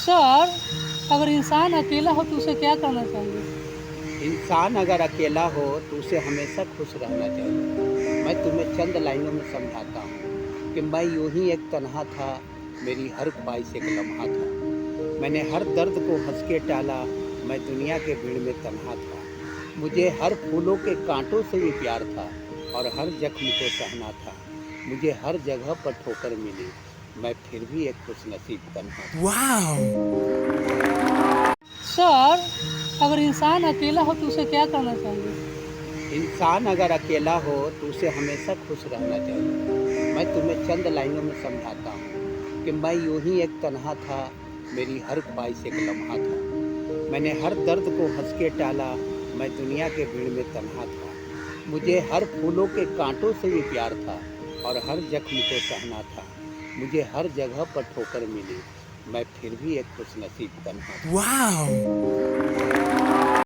Sir, अगर इंसान अकेला हो तो उसे क्या करना चाहिए? इंसान अगर अकेला हो तो उसे हमेशा खुश रहना चाहिए। मैं तुम्हें चंद लाइनों में समझाता हूँ कि मैं यूं ही एक तन्हा था, मेरी हर ख्वाहिश एक लम्हा था। मैंने हर दर्द को हंस के टाला, मैं दुनिया के भीड़ में तन्हा था। मुझे हर फूलों के कांटों से भी प्यार था और हर जख्म को सहना था। मुझे हर जगह पर ठोकर मिली, मैं फिर भी एक खुशनसीब तन्हा था। Wow! सर, अगर इंसान अकेला हो तो उसे क्या करना चाहिए? इंसान अगर अकेला हो तो उसे हमेशा खुश रहना चाहिए। मैं तुम्हें चंद लाइनों में समझाता हूँ कि मैं यूं ही एक तन्हा था, मेरी हर ख्वाहिश एक लम्हा था। मैंने हर दर्द को हंस के टाला, मैं दुनिया के भीड़ में तन्हा था। मुझे हर फूलों के कांटों से भी प्यार था और हर जख्म को सहना था। मुझे हर जगह पर ठोकर मिली, मैं फिर भी एक खुशनसीब तन्हा था। Wow!